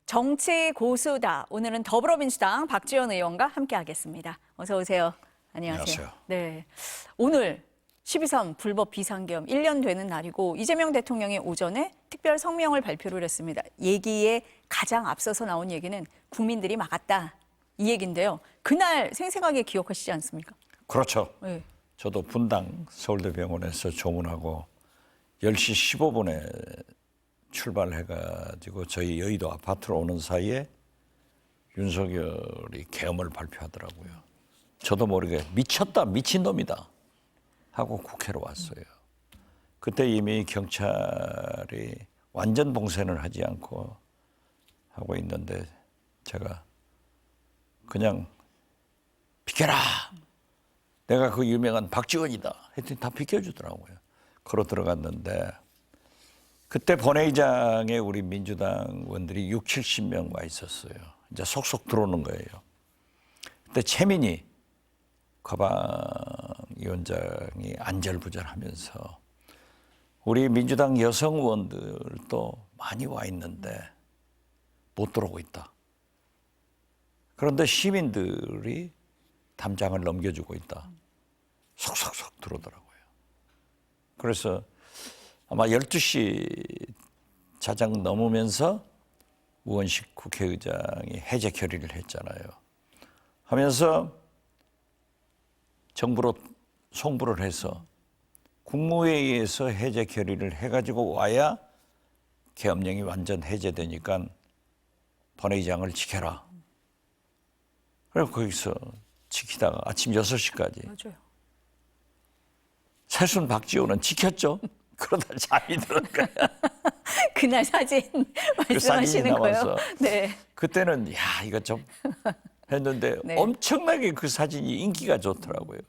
정치 고수다. 오늘은 더불어민주당 박지원 의원과 함께하겠습니다. 어서 오세요. 안녕하세요. 안녕하세요. 네, 오늘 12.3 불법 비상계엄 1년 되는 날이고 이재명 대통령이 오전에 특별 성명을 발표를 했습니다. 얘기에 가장 앞서서 나온 얘기는 국민들이 막았다. 이 얘기인데요. 그날 생생하게 기억하시지 않습니까? 그렇죠. 네. 저도 분당 서울대병원에서 조문하고 10시 15분에 출발해가지고 저희 여의도 아파트로 오는 사이에 윤석열이 계엄을 발표하더라고요. 저도 모르게 미쳤다, 미친놈이다 하고 국회로 왔어요. 그때 이미 경찰이 완전 봉쇄는 하지 않고 하고 있는데 제가 그냥 비켜라. 내가 그 유명한 박지원이다. 했더니 다 비켜주더라고요. 걸어 들어갔는데 그때 본회의장에 우리 민주당 의원들이 6, 70명 와 있었어요. 이제 속속 들어오는 거예요. 그때 최민희 과방위원장이 안절부절하면서 우리 민주당 여성 의원들도 많이 와 있는데 못 들어오고 있다. 그런데 시민들이 담장을 넘겨주고 있다. 속속속 들어오더라고요. 그래서 아마 12시 자작 넘으면서 우원식 국회의장이 해제 결의를 했잖아요. 하면서 정부로 송부를 해서 국무회의에서 해제 결의를 해가지고 와야 계엄령이 완전 해제되니까 본회의장을 지켜라. 그래서 거기서 지키다가 아침 6시까지. 맞아요. 새순 박지원은 지켰죠. 그러다 잠이 드는 거야. 그날 사진 말씀하시는 거예요? 남아서. 네. 그때는 야 이거 좀 했는데 네. 엄청나게 그 사진이 인기가 좋더라고요.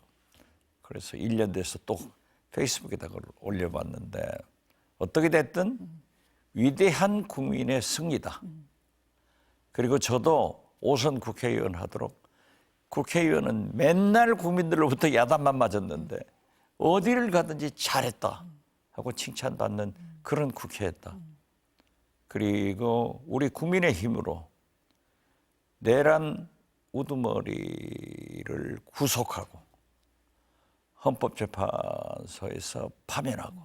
그래서 1년 돼서 또 페이스북에다가 올려봤는데 어떻게 됐든 위대한 국민의 승리다. 그리고 저도 5선 국회의원 하도록 국회의원은 맨날 국민들로부터 야단만 맞았는데 어디를 가든지 잘했다 하고 칭찬받는 그런 국회였다. 그리고 우리 국민의 힘으로 내란 우두머리를 구속하고 헌법재판소에서 파면하고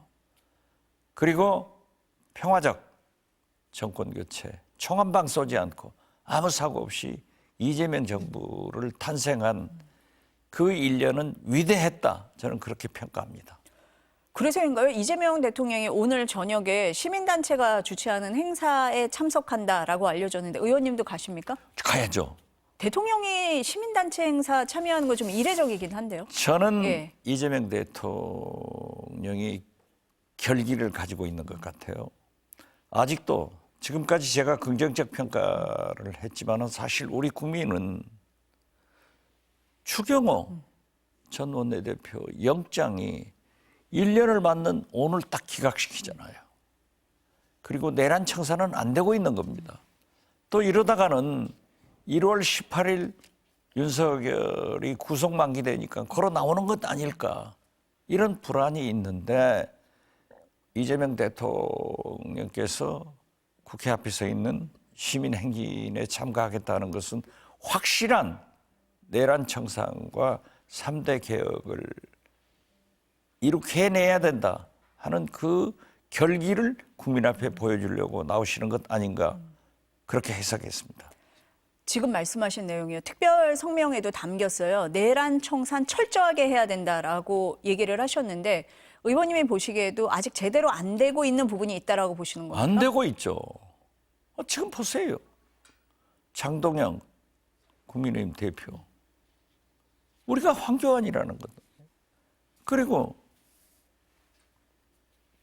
그리고 평화적 정권교체 총 한 방 쏘지 않고 아무 사고 없이 이재명 정부를 탄생한 그 1년은 위대했다. 저는 그렇게 평가합니다. 그래서인가요? 이재명 대통령이 오늘 저녁에 시민단체가 주최하는 행사에 참석한다라고 알려졌는데 의원님도 가십니까? 가야죠. 대통령이 시민단체 행사 참여하는 거 좀 이례적이긴 한데요. 저는 예. 이재명 대통령이 결기를 가지고 있는 것 같아요. 아직도 지금까지 제가 긍정적 평가를 했지만은 사실 우리 국민은 추경호 전 원내대표 영장이 1년을 맞는 오늘 딱 기각시키잖아요. 그리고 내란 청산은 안 되고 있는 겁니다. 또 이러다가는 1월 18일 윤석열이 구속 만기되니까 걸어 나오는 것 아닐까 이런 불안이 있는데 이재명 대통령께서 국회 앞에 서 있는 시민 행진에 참가하겠다는 것은 확실한 내란 청산과 3대 개혁을 이렇게 해내야 된다 하는 그 결기를 국민 앞에 보여주려고 나오시는 것 아닌가 그렇게 해석했습니다. 지금 말씀하신 내용이요. 특별 성명에도 담겼어요. 내란 청산 철저하게 해야 된다라고 얘기를 하셨는데 의원님이 보시기에도 아직 제대로 안 되고 있는 부분이 있다라고 보시는 겁니까? 안 되고 있죠. 지금 보세요. 장동영 국민의힘 대표. 우리가 황교안이라는 것. 그리고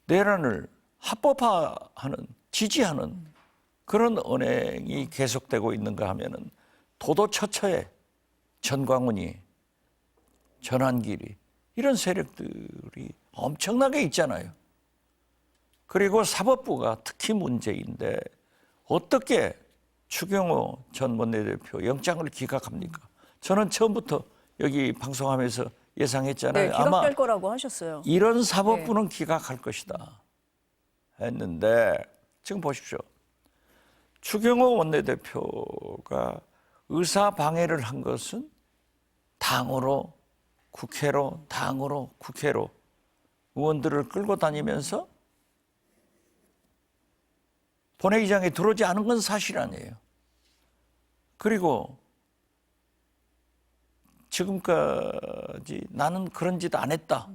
내란을 합법화하는, 지지하는 그런 언행이 계속되고 있는가 하면은 도도처처에 전광훈이, 전환길이 이런 세력들이 엄청나게 있잖아요. 그리고 사법부가 특히 문제인데 어떻게 추경호 전 원내대표 영장을 기각합니까? 저는 처음부터 여기 방송하면서 예상했잖아요. 네, 기각될 아마 거라고 하셨어요. 이런 사법부는 기각할 것이다 했는데 지금 보십시오. 추경호 원내대표가 의사 방해를 한 것은 당으로 국회로 당으로 국회로 의원들을 끌고 다니면서 본회의장에 들어오지 않은 건 사실 아니에요. 그리고 지금까지 나는 그런 짓 안 했다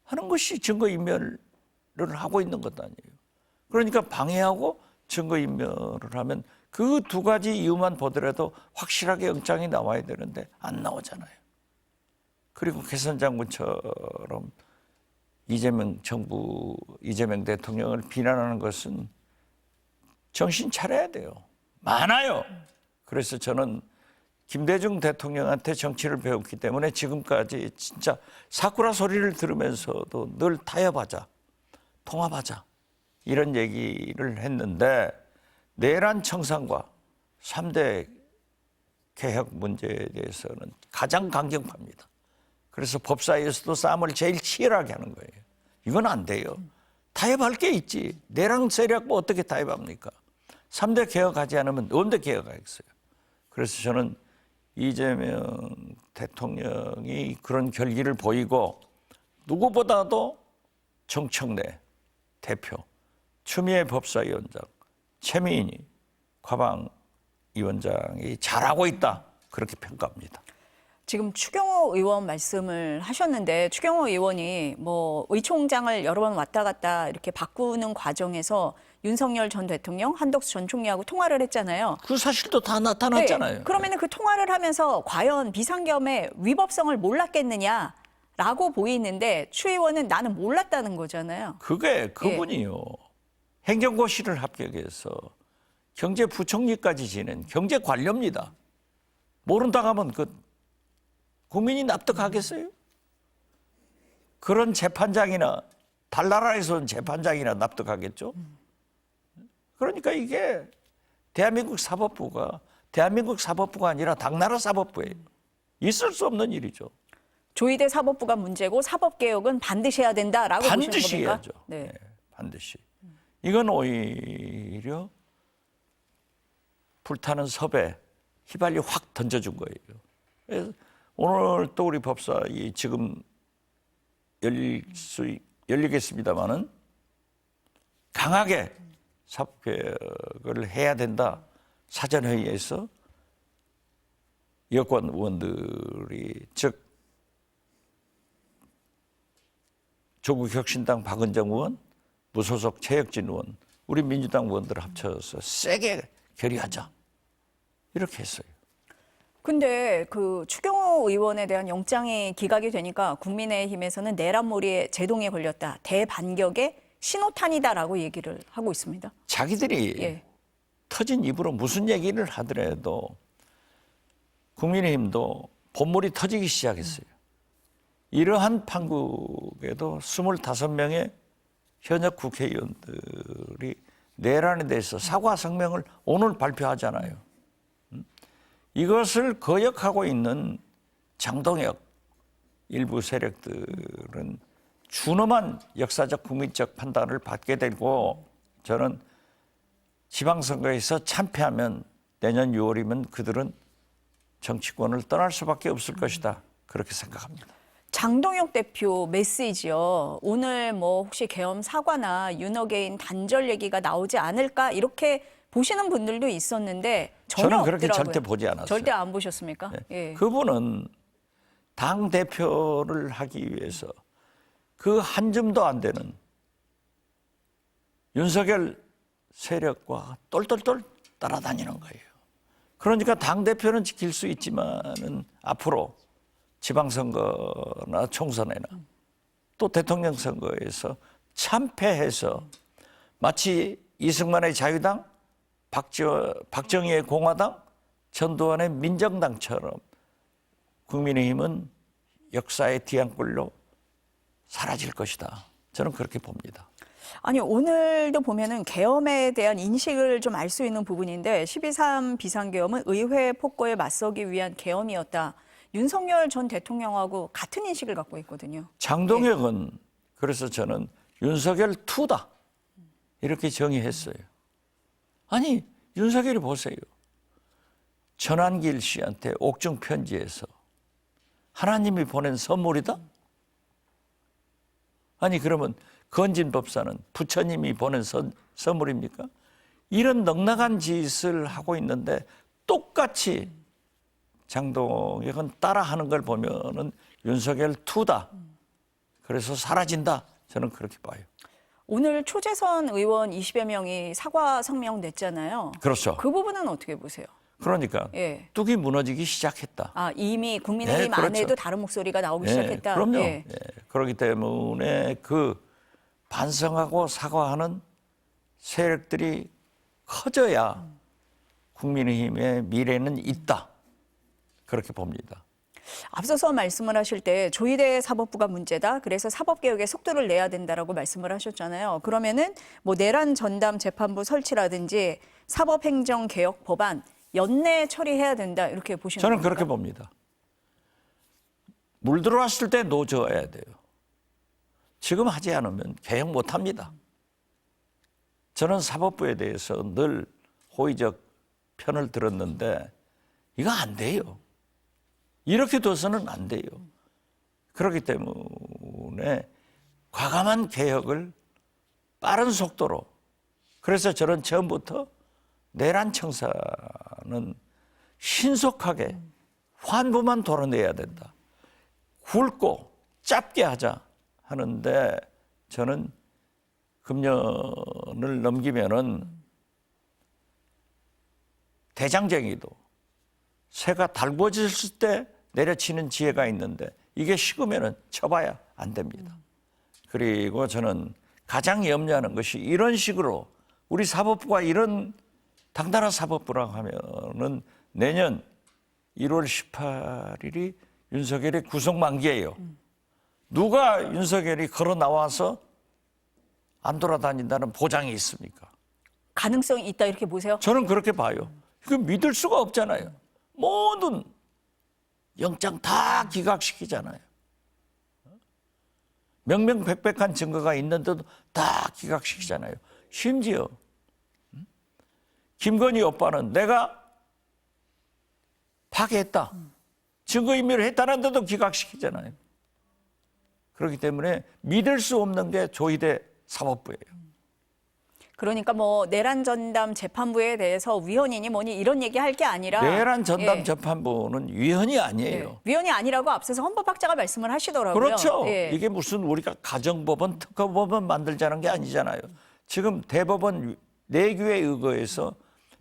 하는 것이 증거인멸을 하고 있는 것 아니에요. 그러니까 방해하고 증거인멸을 하면 그 두 가지 이유만 보더라도 확실하게 영장이 나와야 되는데 안 나오잖아요. 그리고 개선 장군처럼 이재명 정부, 이재명 대통령을 비난하는 것은 정신 차려야 돼요. 많아요. 그래서 저는 김대중 대통령한테 정치를 배웠기 때문에 지금까지 진짜 사쿠라 소리를 들으면서도 늘 타협하자, 통합하자 이런 얘기를 했는데 내란 청산과 3대 개혁 문제에 대해서는 가장 강경파입니다. 그래서 법사위에서도 싸움을 제일 치열하게 하는 거예요. 이건 안 돼요. 타협할 게 있지. 내랑 세력과 어떻게 타협합니까? 3대 개혁하지 않으면 언제 개혁하겠어요? 그래서 저는 이재명 대통령이 그런 결기를 보이고 누구보다도 정청래 대표, 추미애 법사위원장, 최민희 과방위원장이 잘하고 있다. 그렇게 평가합니다. 지금 추경호 의원 말씀을 하셨는데 추경호 의원이 뭐 의총장을 여러 번 왔다 갔다 이렇게 바꾸는 과정에서 윤석열 전 대통령, 한덕수 전 총리하고 통화를 했잖아요. 그 사실도 다 나타났잖아요. 네. 그러면 그 통화를 하면서 과연 비상겸의 위법성을 몰랐겠느냐라고 보이는데 추 의원은 나는 몰랐다는 거잖아요. 그게 그분이요. 행정고시를 합격해서 경제부총리까지 지낸 경제관료입니다. 모른다고 하면 그 국민이 납득하겠어요? 그런 재판장이나 달나라에서 온 재판장이나 납득하겠죠? 그러니까 이게 대한민국 사법부가 아니라 당나라 사법부예요. 있을 수 없는 일이죠. 조희대 사법부가 문제고 사법개혁은 반드시 해야 된다라고 보시는 반드시 겁니까? 해야죠. 네. 네, 반드시. 이건 오히려 불타는 섭에 휘발유 확 던져준 거예요. 그래서 오늘 또 우리 법사위 지금 열리겠습니다마는 강하게 사법개혁을 해야 된다. 사전회의에서 여권 의원들이 즉 조국혁신당 박은정 의원, 무소속 최혁진 의원, 우리 민주당 의원들 합쳐서 세게 결의하자. 이렇게 했어요. 근데 그 추경호 의원에 대한 영장이 기각이 되니까 국민의힘에서는 내란몰이에 제동에 걸렸다. 대반격의 신호탄이다라고 얘기를 하고 있습니다. 자기들이 예. 터진 입으로 무슨 얘기를 하더라도 국민의힘도 본물이 터지기 시작했어요. 이러한 판국에도 25명의 현역 국회의원들이 내란에 대해서 사과 성명을 오늘 발표하잖아요. 이것을 거역하고 있는 장동혁 일부 세력들은 준엄한 역사적 국민적 판단을 받게 되고 저는 지방선거에서 참패하면 내년 6월이면 그들은 정치권을 떠날 수밖에 없을 것이다. 그렇게 생각합니다. 장동혁 대표 메시지요. 오늘 뭐 혹시 계엄 사과나 윤어게인 단절 얘기가 나오지 않을까 이렇게 보시는 분들도 있었는데 전혀 저는 그렇게 없더라고요. 절대 보지 않았어요. 절대 안 보셨습니까? 네. 예. 그분은 당 대표를 하기 위해서 그 한 줌도 안 되는 윤석열 세력과 똘똘똘 따라다니는 거예요. 그러니까 당 대표는 지킬 수 있지만은 앞으로 지방선거나 총선에나 또 대통령 선거에서 참패해서 마치 이승만의 자유당, 박정희의 공화당, 전두환의 민정당처럼 국민의힘은 역사의 뒤안길로 사라질 것이다. 저는 그렇게 봅니다. 아니 오늘도 보면은 계엄에 대한 인식을 좀 알 수 있는 부분인데 12.3 비상계엄은 의회 폭거에 맞서기 위한 계엄이었다. 윤석열 전 대통령하고 같은 인식을 갖고 있거든요. 장동혁은 그래서 저는 윤석열 투다 이렇게 정의했어요. 아니 윤석열이 보세요. 전환길 씨한테 옥중 편지에서 하나님이 보낸 선물이다? 아니 그러면 건진 법사는 부처님이 보낸 선물입니까? 이런 넉넉한 짓을 하고 있는데 똑같이 장동혁은 따라하는 걸 보면은 윤석열 투다. 그래서 사라진다. 저는 그렇게 봐요. 오늘 초재선 의원 20여 명이 사과 성명 냈잖아요. 그렇죠. 그 부분은 어떻게 보세요? 그러니까 예. 뚝이 무너지기 시작했다. 아, 이미 국민의힘 네, 그렇죠. 안에도 다른 목소리가 나오기 시작했다. 그럼요. 예. 그렇기 때문에 그 반성하고 사과하는 세력들이 커져야 국민의힘의 미래는 있다. 그렇게 봅니다. 앞서서 말씀을 하실 때 조희대 사법부가 문제다. 그래서 사법개혁에 속도를 내야 된다라고 말씀을 하셨잖아요. 그러면은 뭐 내란 전담 재판부 설치라든지 사법행정개혁 법안 연내 처리해야 된다. 이렇게 보시는 저는 겁니까? 그렇게 봅니다. 물 들어왔을 때 노져야 돼요. 지금 하지 않으면 개혁 못합니다. 저는 사법부에 대해서 늘 호의적 편을 들었는데 이거 안 돼요. 이렇게 둬서는 안 돼요. 그렇기 때문에 과감한 개혁을 빠른 속도로, 그래서 저는 처음부터 내란 청사는 신속하게 환부만 도려내야 된다. 굵고 짧게 하자 하는데 저는 금년을 넘기면은 대장쟁이도 새가 달궈졌을 때 내려치는 지혜가 있는데 이게 식으면은 쳐봐야 안 됩니다. 그리고 저는 가장 염려하는 것이 이런 식으로 우리 사법부가 이런 당나라 사법부라고 하면은 내년 1월 18일이 윤석열의 구속 만기예요. 누가 윤석열이 걸어 나와서 안 돌아다닌다는 보장이 있습니까? 가능성이 있다 이렇게 보세요? 저는 그렇게 봐요. 이거 믿을 수가 없잖아요. 모든 영장 다 기각시키잖아요. 명명백백한 증거가 있는데도 다 기각시키잖아요. 심지어 김건희 오빠는 내가 파괴했다. 증거인멸을 했다는데도 기각시키잖아요. 그렇기 때문에 믿을 수 없는 게 조희대 사법부예요. 그러니까 뭐 내란 전담 재판부에 대해서 위헌이니 뭐니 이런 얘기 할 게 아니라 내란 전담 예. 재판부는 위헌이 아니에요. 예. 위헌이 아니라고 앞서서 헌법학자가 말씀을 하시더라고요. 그렇죠. 예. 이게 무슨 우리가 가정법원, 특허법원 만들자는 게 아니잖아요. 지금 대법원 내규에 의거해서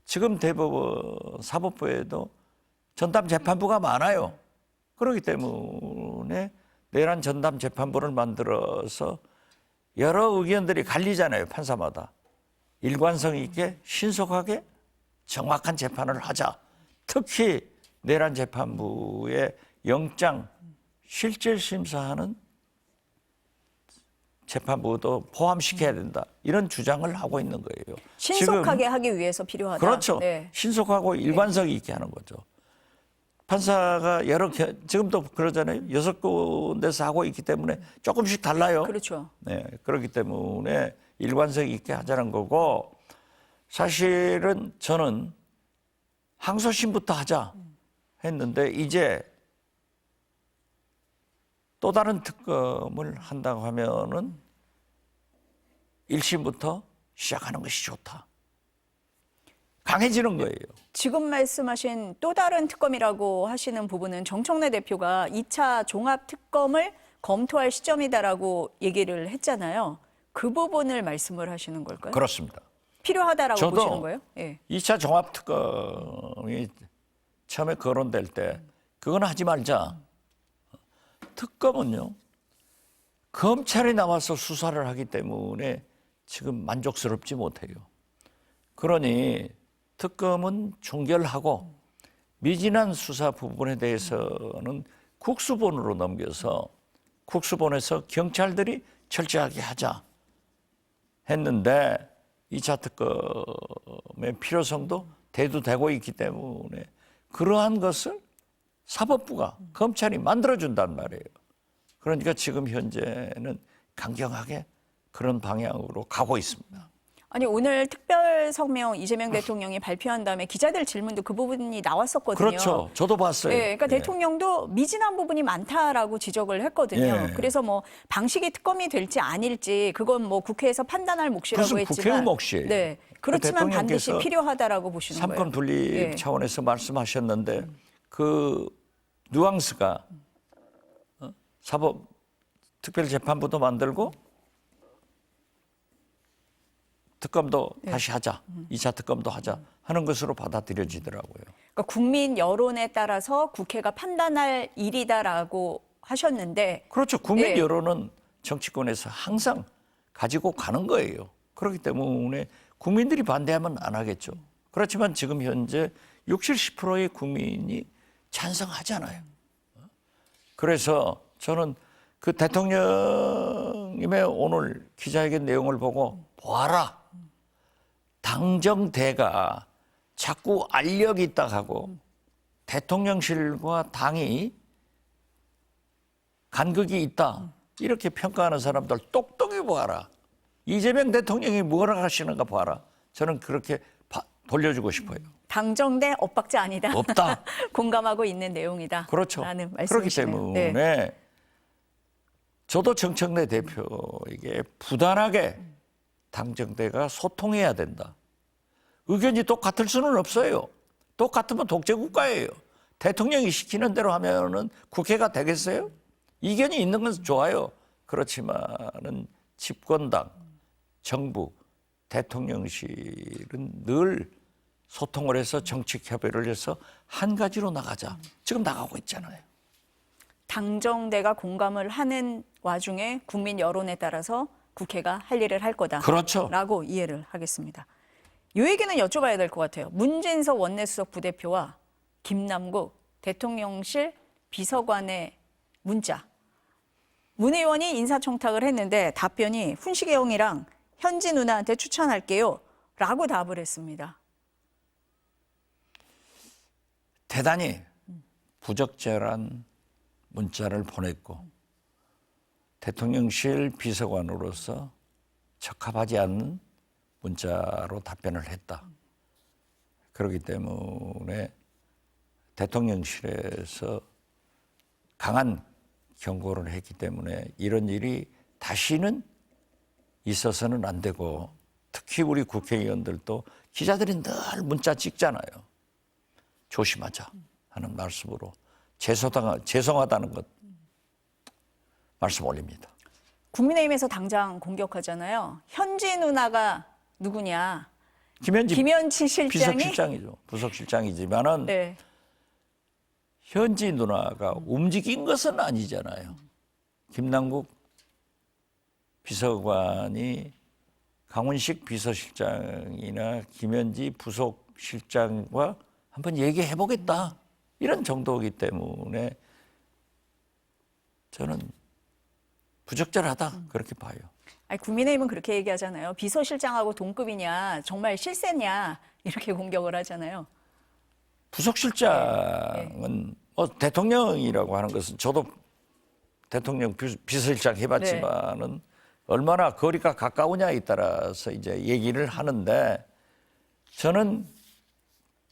지금 대법원 사법부에도 전담 재판부가 많아요. 그렇기 때문에 내란 전담 재판부를 만들어서 여러 의견들이 갈리잖아요. 판사마다. 일관성 있게 신속하게 정확한 재판을 하자. 특히 내란 재판부의 영장 실질 심사하는 재판부도 포함시켜야 된다. 이런 주장을 하고 있는 거예요. 신속하게 지금, 하기 위해서 필요하다. 그렇죠. 네. 신속하고 일관성 있게 하는 거죠. 판사가 지금도 그러잖아요. 6군데서 하고 있기 때문에 조금씩 달라요. 그렇죠. 네, 그렇기 때문에 일관성 있게 하자는 거고, 사실은 저는 항소심부터 하자 했는데 이제 또 다른 특검을 한다고 하면은 1심부터 시작하는 것이 좋다. 강해지는 거예요. 지금 말씀하신 또 다른 특검이라고 하시는 부분은 정청래 대표가 2차 종합 특검을 검토할 시점이다라고 얘기를 했잖아요. 그 부분을 말씀을 하시는 걸까요? 그렇습니다. 필요하다라고 저도 보시는 거예요? 예. 2차 종합특검이 처음에 거론될 때 그건 하지 말자. 특검은요, 검찰이 나와서 수사를 하기 때문에 지금 만족스럽지 못해요. 그러니 특검은 종결하고 미진한 수사 부분에 대해서는 국수본으로 넘겨서 국수본에서 경찰들이 철저하게 하자 했는데 2차 특검의 필요성도 대두되고 있기 때문에 그러한 것을 사법부가 검찰이 만들어준단 말이에요. 그러니까 지금 현재는 강경하게 그런 방향으로 가고 있습니다. 아니 오늘 특별 성명 이재명 대통령이 발표한 다음에 기자들 질문도 그 부분이 나왔었거든요. 그렇죠. 저도 봤어요. 네, 그러니까 예. 대통령도 미진한 부분이 많다라고 지적을 했거든요. 예. 그래서 뭐 방식이 특검이 될지 아닐지 그건 뭐 국회에서 판단할 몫이라고 무슨 했지만, 국회의 몫이에요. 네, 그렇지만 반드시 대통령께서 필요하다라고 보시는 거예요. 삼권 분립 예. 차원에서 말씀하셨는데 그 뉘앙스가 사법 특별재판부도 만들고 특검도 다시 하자, 2차 특검도 하자 하는 것으로 받아들여지더라고요. 그러니까 국민 여론에 따라서 국회가 판단할 일이다라고 하셨는데, 그렇죠. 국민 예. 여론은 정치권에서 항상 가지고 가는 거예요. 그렇기 때문에 국민들이 반대하면 안 하겠죠. 그렇지만 지금 현재 60, 70%의 국민이 찬성하잖아요. 그래서 저는 그 대통령님의 오늘 기자회견 내용을 보고 보아라. 당정대가 자꾸 알력이 있다 하고 대통령실과 당이 간극이 있다. 이렇게 평가하는 사람들 똑똑히 보아라. 이재명 대통령이 뭐라 하시는가 봐라. 저는 그렇게 돌려주고 싶어요. 당정대 엇박자 아니다. 없다. 공감하고 있는 내용이다. 그렇죠. 라는 그렇기 말씀이시네요. 때문에 네. 저도 정청래 대표에게 부단하게 당정대가 소통해야 된다. 의견이 똑같을 수는 없어요. 똑같으면 독재국가예요. 대통령이 시키는 대로 하면은 국회가 되겠어요? 이견이 있는 건 좋아요. 그렇지만은 집권당, 정부, 대통령실은 늘 소통을 해서 정책 협의를 해서 한 가지로 나가자. 지금 나가고 있잖아요. 당정대가 공감을 하는 와중에 국민 여론에 따라서 국회가 할 일을 할 거다. 그렇죠. 라고 이해를 하겠습니다. 이 얘기는 여쭤봐야 될 것 같아요. 문진석 원내수석 부대표와 김남국 대통령실 비서관의 문자. 문 의원이 인사청탁을 했는데 답변이 훈식이 형이랑 현지 누나한테 추천할게요. 라고 답을 했습니다. 대단히 부적절한 문자를 보냈고 대통령실 비서관으로서 적합하지 않는 문자로 답변을 했다. 그렇기 때문에 대통령실에서 강한 경고를 했기 때문에 이런 일이 다시는 있어서는 안 되고 특히 우리 국회의원들도 기자들이 늘 문자 찍잖아요. 조심하자 하는 말씀으로 죄송하다는 것 말씀 올립니다. 국민의힘에서 당장 공격하잖아요. 현지 누나가 누구냐. 김현지 실장이 비서실장이죠. 부속실장이지만은 네. 현지 누나가 움직인 것은 아니잖아요. 김남국 비서관이 강훈식 비서실장이나 김현지 부속실장과 한번 얘기해 보겠다. 이런 정도이기 때문에 저는 부적절하다. 그렇게 봐요. 아니, 국민의힘은 그렇게 얘기하잖아요. 비서실장하고 동급이냐, 정말 실세냐 이렇게 공격을 하잖아요. 부속실장은 뭐 대통령이라고 하는 것은 저도 대통령 비서실장 해봤지만은 얼마나 거리가 가까우냐에 따라서 이제 얘기를 하는데 저는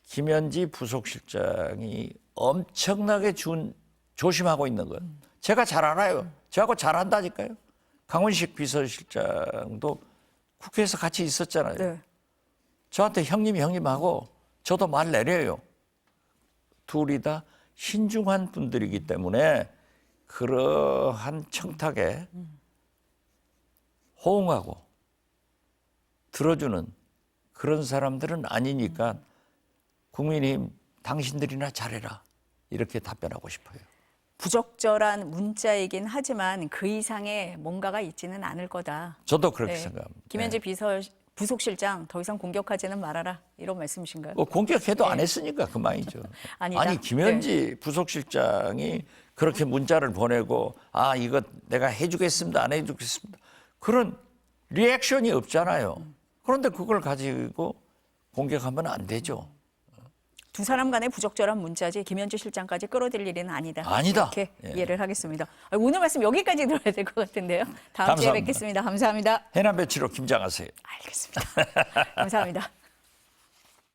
김현지 부속실장이 엄청나게 조심하고 있는 것. 제가 잘 알아요. 저하고 잘 안다니까요. 강훈식 비서실장도 국회에서 같이 있었잖아요. 네. 저한테 형님하고 저도 말 내려요. 둘이 다 신중한 분들이기 때문에 그러한 청탁에 호응하고 들어주는 그런 사람들은 아니니까 국민의힘 당신들이나 잘해라 이렇게 답변하고 싶어요. 부적절한 문자이긴 하지만 그 이상의 뭔가가 있지는 않을 거다. 저도 그렇게 네. 생각합니다. 김현지 부속실장 더 이상 공격하지는 말아라 이런 말씀이신가요? 공격해도 안 했으니까 그만이죠. 아니다. 아니 김현지 부속실장이 그렇게 문자를 보내고 아 이거 내가 해주겠습니다 안 해주겠습니다 그런 리액션이 없잖아요. 그런데 그걸 가지고 공격하면 안 되죠. 두 사람 간의 부적절한 문자지 김현주 실장까지 끌어들일 일은 아니다. 아니다. 이렇게 예. 이해를 하겠습니다. 오늘 말씀 여기까지 들어야 될 것 같은데요. 다음 주에 감사합니다. 뵙겠습니다. 감사합니다. 해남 배치로 김장하세요. 알겠습니다. 감사합니다.